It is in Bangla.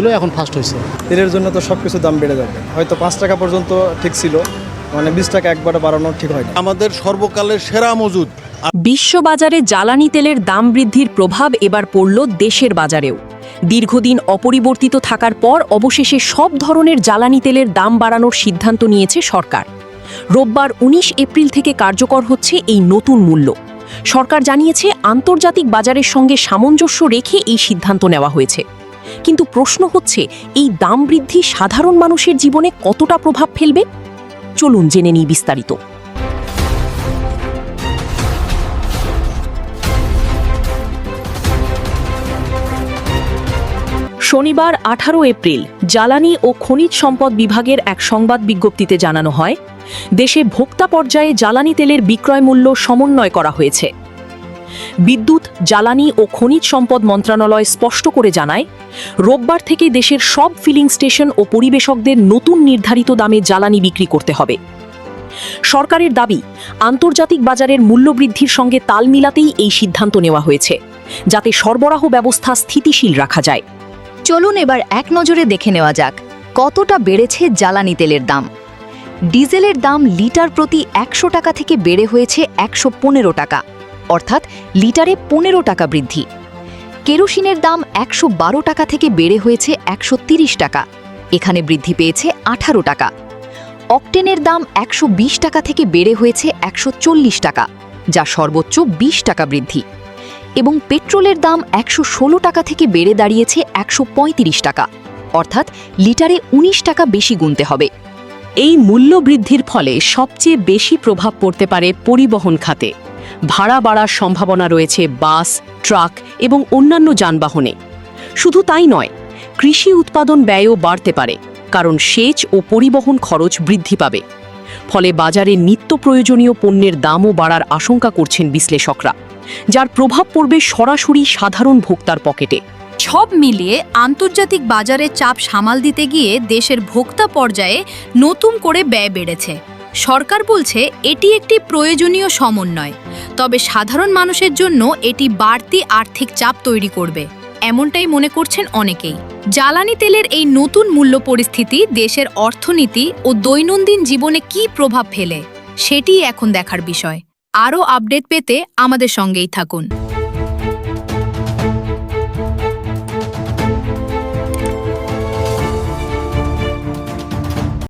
ছিল, এখন ফার্স্ট হয়েছে। তেলের জন্য তো সব কিছু দাম বেড়ে যাবে, হয়তো 5 টাকা পর্যন্ত ঠিক ছিল, মানে 20 টাকা একবারে বাড়ানো ঠিক হয়নি। আমাদের সর্বকালের সেরা মজুদ। বিশ্ববাজারে জ্বালানি তেলের দাম বৃদ্ধির প্রভাব এবার পড়ল দেশের বাজারেও। দীর্ঘদিন অপরিবর্তিত থাকার পর অবশেষে সব ধরনের জ্বালানি তেলের দাম বাড়ানোর সিদ্ধান্ত নিয়েছে সরকার। রোববার 19 এপ্রিল থেকে কার্যকর হচ্ছে এই নতুন মূল্য। সরকার জানিয়েছে আন্তর্জাতিক বাজারের সঙ্গে সামঞ্জস্য রেখে এই সিদ্ধান্ত নেওয়া হয়েছে। কিন্তু প্রশ্ন হচ্ছে, এই দাম বৃদ্ধি সাধারণ মানুষের জীবনে কতটা প্রভাব ফেলবে? চলুন জেনে নিই বিস্তারিত। শনিবার 18 এপ্রিল জ্বালানি ও খনিজ সম্পদ বিভাগের এক সংবাদ বিজ্ঞপ্তিতে জানানো হয়, দেশে ভোক্তা পর্যায়ে জ্বালানি তেলের বিক্রয় মূল্য সমন্বয় করা হয়েছে। বিদ্যুৎ, জ্বালানি ও খনিজ সম্পদ মন্ত্রণালয় স্পষ্ট করে জানায়, রোববার থেকে দেশের সব ফিলিং স্টেশন ও পরিবেশকদের নতুন নির্ধারিত দামে জ্বালানি বিক্রি করতে হবে। সরকারের দাবি, আন্তর্জাতিক বাজারের মূল্যবৃদ্ধির সঙ্গে তাল মিলাতেই এই সিদ্ধান্ত নেওয়া হয়েছে, যাতে সরবরাহ ব্যবস্থা স্থিতিশীল রাখা যায়। চলুন এবার এক নজরে দেখে নেওয়া যাক কতটা বেড়েছে জ্বালানি তেলের দাম। ডিজেলের দাম লিটার প্রতি 100 টাকা থেকে বেড়ে হয়েছে 115 টাকা, অর্থাৎ লিটারে 15 টাকা বৃদ্ধি। কেরোসিনের দাম 112 টাকা থেকে বেড়ে হয়েছে 130 টাকা, এখানে বৃদ্ধি পেয়েছে 18 টাকা। অকটেনের দাম 120 টাকা থেকে বেড়ে হয়েছে 140 টাকা, যা সর্বোচ্চ 20 টাকা বৃদ্ধি। এবং পেট্রোলের দাম 116 টাকা থেকে বেড়ে দাঁড়িয়েছে 135 টাকা, অর্থাৎ লিটারে 19 টাকা বেশি গুনতে হবে। এই মূল্য বৃদ্ধির ফলে সবচেয়ে বেশি প্রভাব পড়তে পারে পরিবহন খাতে। ভাড়া বাড়ার সম্ভাবনা রয়েছে বাস, ট্রাক এবং অন্যান্য যানবাহনে। শুধু তাই নয়, কৃষি উৎপাদন ব্যয়ও বাড়তে পারে, কারণ সেচ ও পরিবহন খরচ বৃদ্ধি পাবে। ফলে বাজারে নিত্য প্রয়োজনীয় পণ্যের দামও বাড়ার আশঙ্কা করছেন বিশ্লেষকরা, যার প্রভাব পড়বে সরাসরি সাধারণ ভোক্তার পকেটে। সব মিলিয়ে আন্তর্জাতিক বাজারে চাপ সামাল দিতে গিয়ে দেশের ভোক্তা পর্যায়ে নতুন করে ব্যয় বেড়েছে। সরকার বলছে এটি একটি প্রয়োজনীয় সমন্বয়, তবে সাধারণ মানুষের জন্য এটি বাড়তি আর্থিক চাপ তৈরি করবে, এমনটাই মনে করছেন অনেকেই। জ্বালানি তেলের এই নতুন মূল্য পরিস্থিতি দেশের অর্থনীতি ও দৈনন্দিন জীবনে কী প্রভাব ফেলে, সেটিই এখন দেখার বিষয়। আরও আপডেট পেতে আমাদের সঙ্গেই থাকুন।